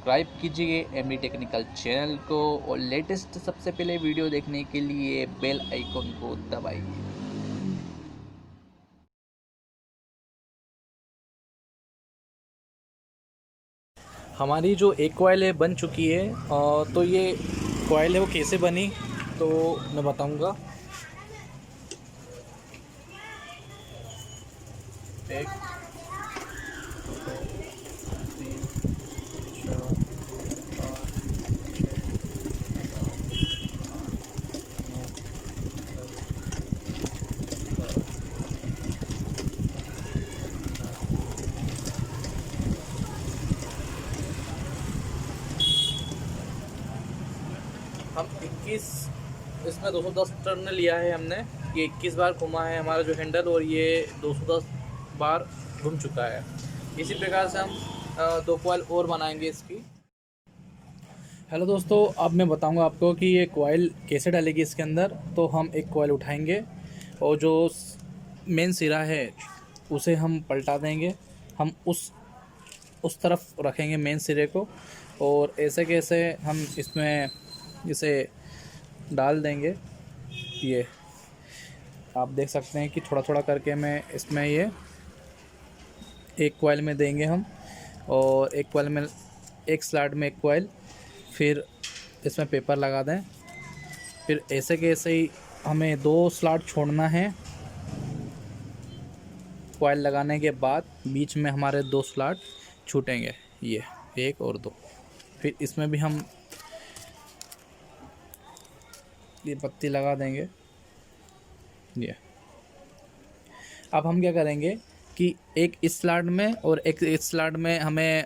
Subscribe कीजिए MD technical channel को और लेटेस्ट सबसे पहले वीडियो देखने के लिए बेल आइकन को दबाइए। हमारी जो एक कॉइल है बन चुकी है। तो ये कॉइल है वो कैसे बनी तो मैं बताऊंगा। एक, दो, तीन, चार, पाँच, हम 21 इसमें 210 टर्न लिया है हमने। ये 21 बार घुमा है हमारा जो हैंडल और ये 210 बार घूम चुका है। इसी प्रकार से हम दो कॉइल और बनाएंगे इसकी। हेलो दोस्तों, अब मैं बताऊंगा आपको कि ये कॉइल कैसे डालेगी इसके अंदर। तो हम एक कॉइल उठाएंगे और जो मेन सिरा है उसे हम पलटा देंगे। हम उस तरफ रखेंगे मेन सिरे को और ऐसे कैसे हम इसमें इसे डाल देंगे। ये आप देख सकते हैं कि थोड़ा थोड़ा करके मैं इसमें ये एक कॉइल में देंगे हम, और एक कॉइल में एक स्लॉट में एक कॉइल, फिर इसमें पेपर लगा दें। फिर ऐसे के ऐसे ही हमें दो स्लॉट छोड़ना है। कॉइल लगाने के बाद बीच में हमारे दो स्लॉट छूटेंगे, ये एक और दो। फिर इसमें भी हम ये पत्ती लगा देंगे। ये अब हम क्या करेंगे कि एक इस स्लॉट में और एक इस स्लॉट में हमें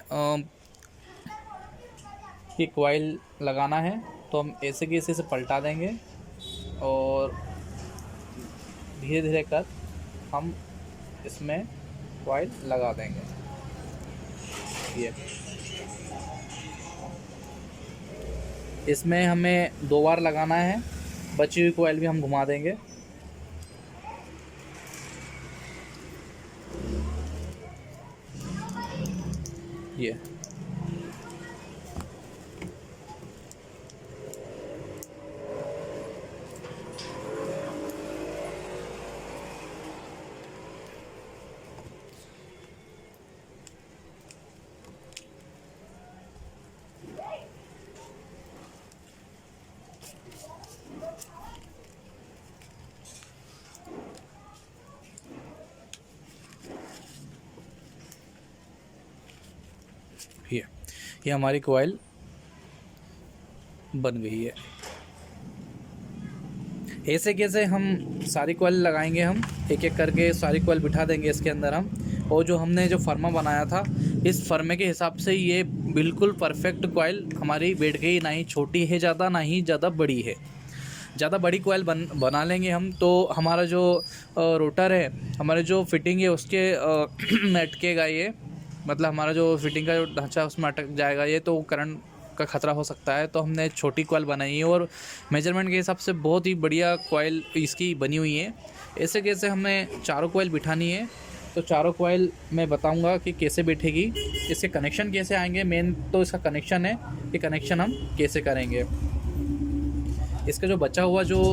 ये कॉइल लगाना है। तो हम ऐसे की ऐसे से पलटा देंगे और धीरे धीरे कर हम इसमें कॉइल लगा देंगे। ये इसमें हमें दो बार लगाना है। बची हुई कॉइल भी हम घुमा देंगे। ये ये ये हमारी कॉइल बन गई है। ऐसे कैसे हम सारी कॉइल लगाएंगे, हम एक एक करके सारी कॉइल बिठा देंगे इसके अंदर हम। और जो हमने जो फर्मा बनाया था, इस फर्मे के हिसाब से ये बिल्कुल परफेक्ट कॉइल हमारी बैठ गई। ना ही छोटी है ज़्यादा, ना ही ज़्यादा बड़ी है। ज़्यादा बड़ी कॉइल बना लेंगे हम तो हमारा जो रोटर है, हमारे जो फिटिंग है उसके में अटकेगा ये। मतलब हमारा जो फिटिंग का जो ढांचा है उसमें अटक जाएगा ये, तो करंट का खतरा हो सकता है। तो हमने छोटी कॉइल बनाई है और मेजरमेंट के हिसाब से बहुत ही बढ़िया कॉइल इसकी बनी हुई है। ऐसे कैसे हमें चारों कॉइल बिठानी है। तो चारों कॉइल मैं बताऊंगा कि कैसे बैठेगी, इसके कनेक्शन कैसे आएंगे। मेन तो इसका कनेक्शन है, ये कनेक्शन हम कैसे करेंगे। इसका जो बचा हुआ जो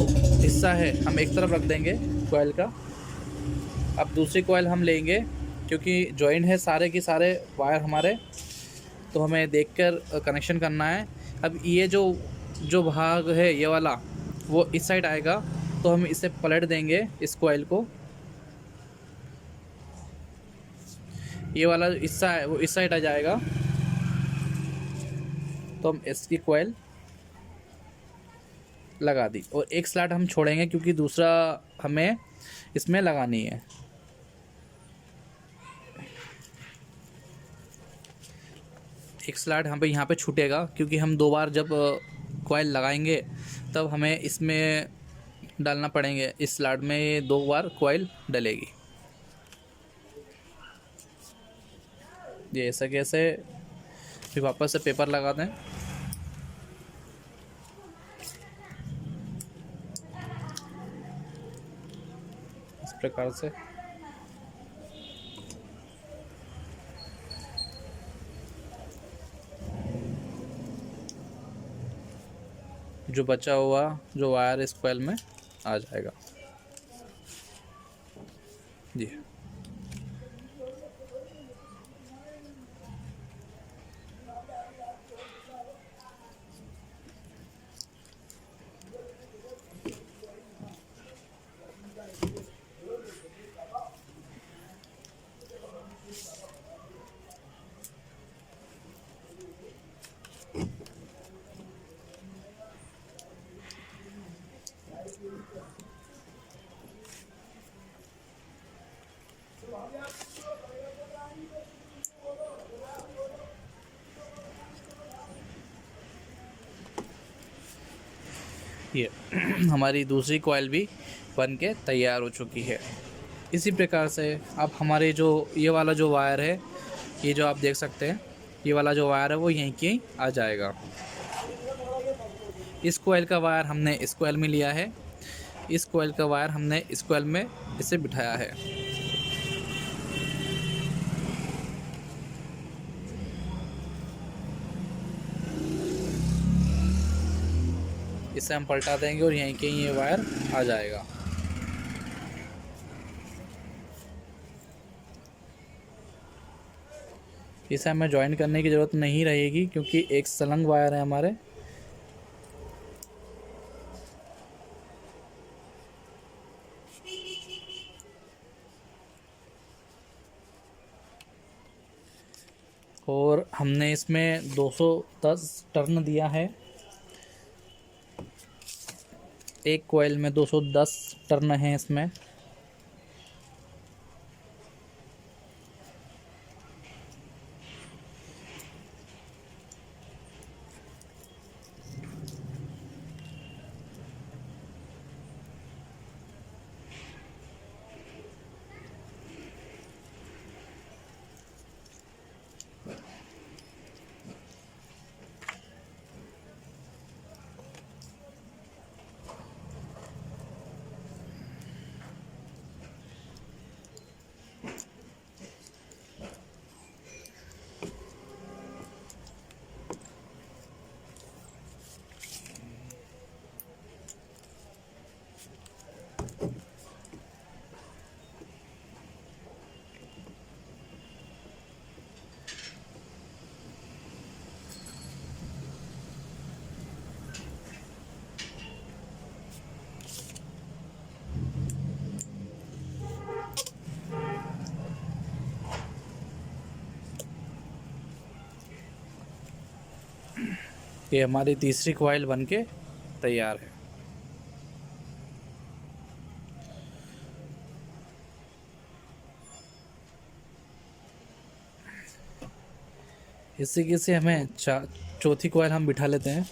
हिस्सा है हम एक तरफ रख देंगे कॉइल का। अब दूसरी कॉइल हम लेंगे, क्योंकि जॉइंट है सारे के सारे वायर हमारे, तो हमें देखकर कनेक्शन करना है। अब ये जो जो भाग है ये वाला, वो इस साइड आएगा। तो हम इसे पलट देंगे इस कॉइल को। ये वाला हिस्सा है वो इस साइड आ जाएगा। तो हम इसकी कॉइल लगा दी और एक स्लॉट हम छोड़ेंगे, क्योंकि दूसरा हमें इसमें लगानी है। एक स्लॉट हम पे यहाँ पे छूटेगा, क्योंकि हम दो बार जब कॉइल लगाएंगे तब हमें इसमें डालना पड़ेंगे। इस स्लॉट में दो बार कॉइल डलेगी। ये ऐसा कैसे फिर वापस से पेपर लगा दें। इस प्रकार से जो बचा हुआ जो वायर इस कॉइल में आ जाएगा। जी ये हमारी दूसरी कॉइल भी बन के तैयार हो चुकी है। इसी प्रकार से अब हमारे जो ये वाला जो वायर है, ये जो आप देख सकते हैं, ये वाला जो वायर है वो यहीं के आ जाएगा। इस कॉइल का वायर हमने इस कॉइल में लिया है, इस कॉइल का वायर हमने इस कॉइल में इसे बिठाया है। इसे हम पलटा देंगे और यहीं के ये वायर आ जाएगा। इसे हमें ज्वाइन करने की ज़रूरत नहीं रहेगी क्योंकि एक सलंग वायर है हमारे। और हमने इसमें 210 टर्न दिया है। एक कॉइल में 210 टर्न है इसमें। ये हमारी तीसरी कॉइल बनके तैयार है। इसी के से हमें चौथी कॉइल हम बिठा लेते हैं।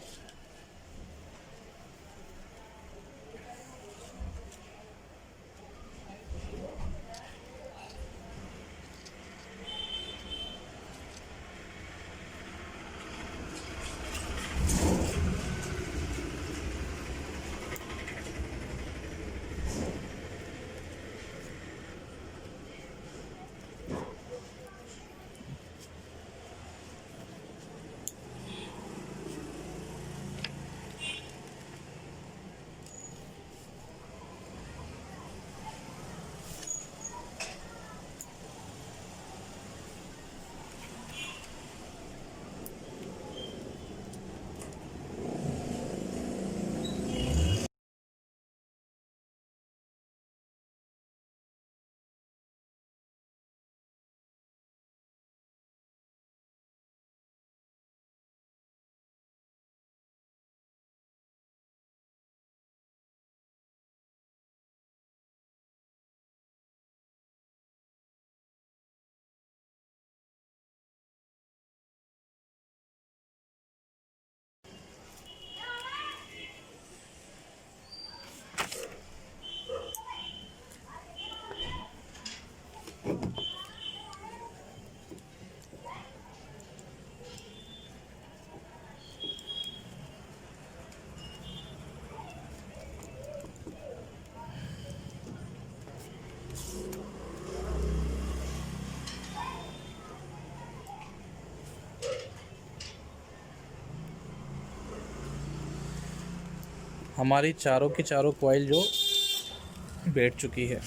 हमारी चारों की चारों कॉइल जो बैठ चुकी है,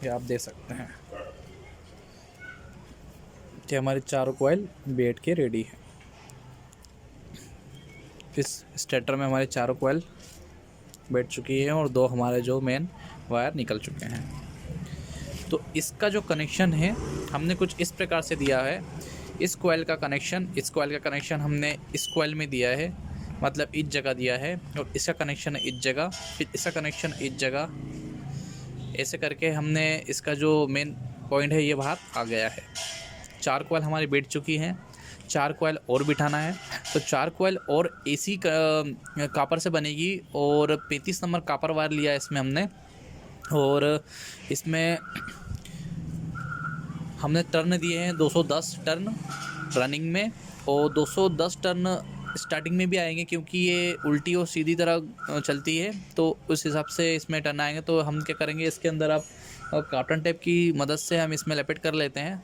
ये आप देख सकते हैं कि हमारी चारों कॉइल बैठ के रेडी है। इस स्टेटर में हमारी चारों कॉइल बैठ चुकी है और 2 हमारे जो मेन वायर निकल चुके हैं। तो इसका जो कनेक्शन है हमने कुछ इस प्रकार से दिया है। इस कॉइल का कनेक्शन हमने इस कॉइल में दिया है, मतलब इस जगह दिया है, और इसका कनेक्शन इस जगह, फिर इसका कनेक्शन इस जगह। ऐसे करके हमने इसका जो मेन पॉइंट है ये बाहर आ गया है। 4 कॉइल हमारी बैठ चुकी हैं, 4 कॉइल और बिठाना है। तो 4 कॉइल और AC कापर से बनेगी, और 35 नंबर कापर वायर लिया इसमें हमने। और इसमें हमने टर्न दिए हैं 210 टर्न रनिंग में, और 210 टर्न स्टार्टिंग में भी आएंगे क्योंकि ये उल्टी और सीधी तरह चलती है, तो उस हिसाब से इसमें टर्न आएंगे। तो हम क्या करेंगे, इसके अंदर आप कॉटन टेप की मदद से हम इसमें लपेट कर लेते हैं।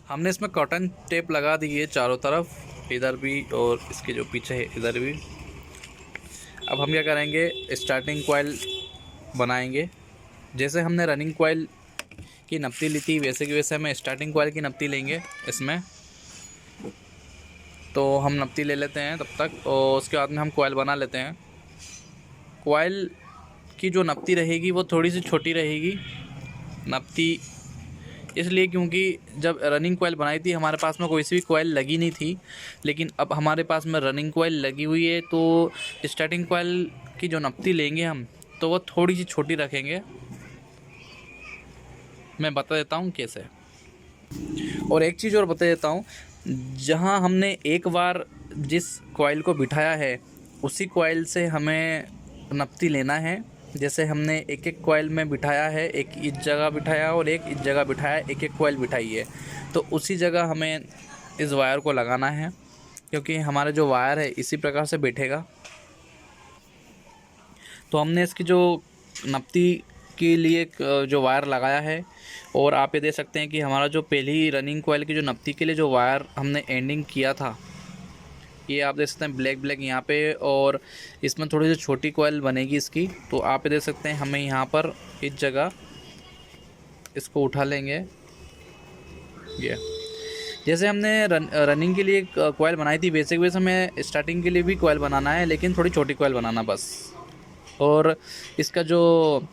हमने इसमें कॉटन टेप लगा दी है चारों तरफ, इधर भी और इसके जो पीछे है इधर भी। अब हम क्या करेंगे, स्टार्टिंग कॉइल बनाएंगे। जैसे हमने रनिंग कॉइल की नपती ली थी वैसे की वैसे हमें स्टार्टिंग कॉइल की नपती लेंगे इसमें। तो हम नपती ले लेते हैं तब तक, और उसके बाद में हम कॉइल बना लेते हैं। कॉइल की जो नपती रहेगी वो थोड़ी सी छोटी रहेगी। नपती इसलिए क्योंकि जब रनिंग कॉइल बनाई थी हमारे पास में कोई सी भी कॉइल लगी नहीं थी, लेकिन अब हमारे पास में रनिंग कॉइल लगी हुई है। तो स्टार्टिंग कॉइल की जो नपती लेंगे हम, तो वो थोड़ी सी छोटी रखेंगे। मैं बता देता हूँ कैसे। और एक चीज़ और बता देता हूँ, जहाँ हमने एक बार जिस कॉइल को बिठाया है उसी कॉइल से हमें नपती लेना है। जैसे हमने एक एक कॉइल में बिठाया है, एक इस जगह बिठाया और एक इस जगह बिठाया, एक एक कॉइल बिठाई है, तो उसी जगह हमें इस वायर को लगाना है, क्योंकि हमारा जो वायर है इसी प्रकार से बैठेगा। तो हमने इसकी जो नपती के लिए जो वायर लगाया है, और आप ये देख सकते हैं कि हमारा जो पहली रनिंग कॉइल की जो नपती के लिए जो वायर हमने एंडिंग किया था, ये आप देख सकते हैं ब्लैक यहाँ पे, और इसमें थोड़ी सी छोटी कॉइल बनेगी इसकी। तो आप ये देख सकते हैं हमें यहाँ पर इस जगह इसको उठा लेंगे। ये जैसे हमने रनिंग के लिए कॉइल बनाई थी वैसे हमें स्टार्टिंग के लिए भी कॉइल बनाना है, लेकिन थोड़ी छोटी कॉइल बनाना बस। और इसका जो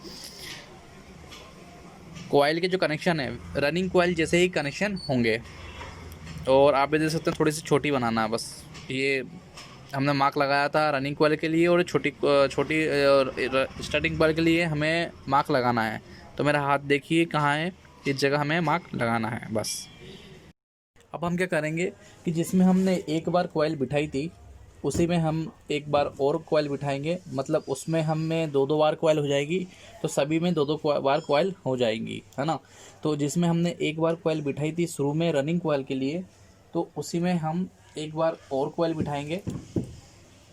कॉइल के जो कनेक्शन है रनिंग कॉइल जैसे ही कनेक्शन होंगे, और आप ये देख सकते हैं थोड़ी सी छोटी बनाना है बस। ये हमने मार्क लगाया था रनिंग कॉइल के लिए, और छोटी स्टार्टिंग कॉइल के लिए हमें मार्क लगाना है। तो मेरा हाथ देखिए कहाँ है, इस जगह हमें मार्क लगाना है बस। अब हम क्या करेंगे कि जिसमें हमने एक बार कॉइल बिठाई थी उसी में हम एक बार और कॉइल बिठाएंगे, मतलब उसमें हमें 2-2 बार कॉइल हो जाएगी, तो सभी में 2-2 बार कॉइल हो जाएंगी, है ना। तो जिसमें हमने एक बार कॉइल बिठाई थी शुरू में रनिंग कॉइल के लिए, तो उसी में हम एक बार और कॉइल बिठाएंगे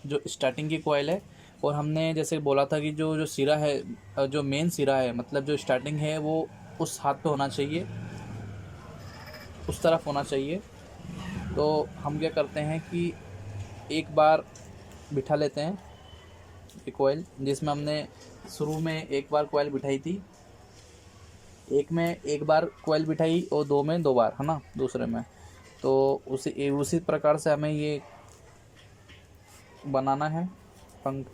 जो स्टार्टिंग की कॉइल है। और हमने जैसे बोला था कि जो सिरा है, जो मेन सिरा है, मतलब जो स्टार्टिंग है वो उस हाथ पे होना चाहिए, उस तरफ होना चाहिए। तो हम क्या करते हैं कि एक बार बिठा लेते हैं ये कॉइल, जिसमें हमने शुरू में एक बार कॉइल बिठाई थी, एक में एक बार कॉइल बिठाई और 2 में 2 बार, है ना, दूसरे में। तो उसी प्रकार से हमें ये बनाना है पंख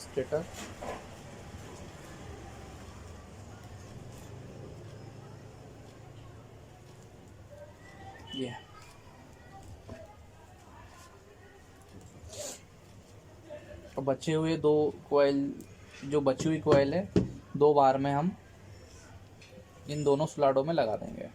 स्टेटर। ये और बचे हुए 2 कॉइल, जो बची हुई कॉइल है 2 बार में हम इन दोनों स्लॉटों में लगा देंगे।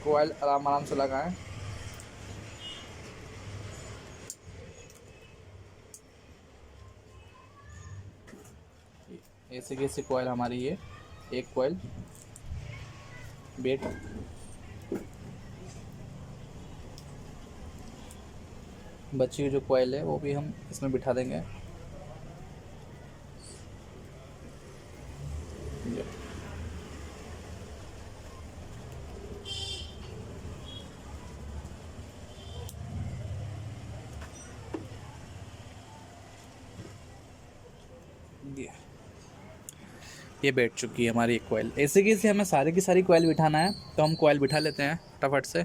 कॉइल आराम आराम से लगाएं। ऐसे कैसे कॉयल हमारी ये एक कॉयल बेट बची हुई जो कॉयल है वो भी हम इसमें बिठा देंगे। ये बैठ चुकी है हमारी एक कॉयल। ऐसे कैसे हमें सारी की सारी कॉयल बिठाना है, तो हम कॉयल बिठा लेते हैं फटाफट से।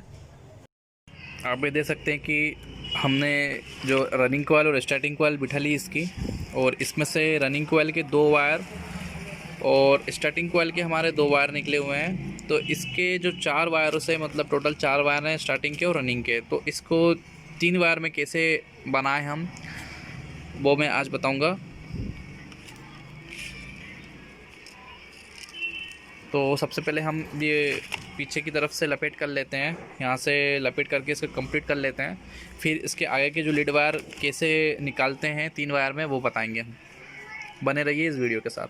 आप ये देख सकते हैं कि हमने जो रनिंग कॉयल और स्टार्टिंग कॉयल बिठा ली इसकी, और इसमें से रनिंग कॉयल के 2 वायर और स्टार्टिंग कॉयल के हमारे 2 वायर निकले हुए हैं। तो इसके जो 4 वायरों से, मतलब टोटल 4 वायर हैं स्टार्टिंग के और रनिंग के, तो इसको 3 वायर में कैसे बनाएं हम, वो मैं आज बताऊंगा। तो सबसे पहले हम ये पीछे की तरफ से लपेट कर लेते हैं, यहाँ से लपेट करके इसको कंप्लीट कर लेते हैं। फिर इसके आगे के जो लीड वायर कैसे निकालते हैं 3 वायर में, वो बताएंगे हम। बने रहिए इस वीडियो के साथ।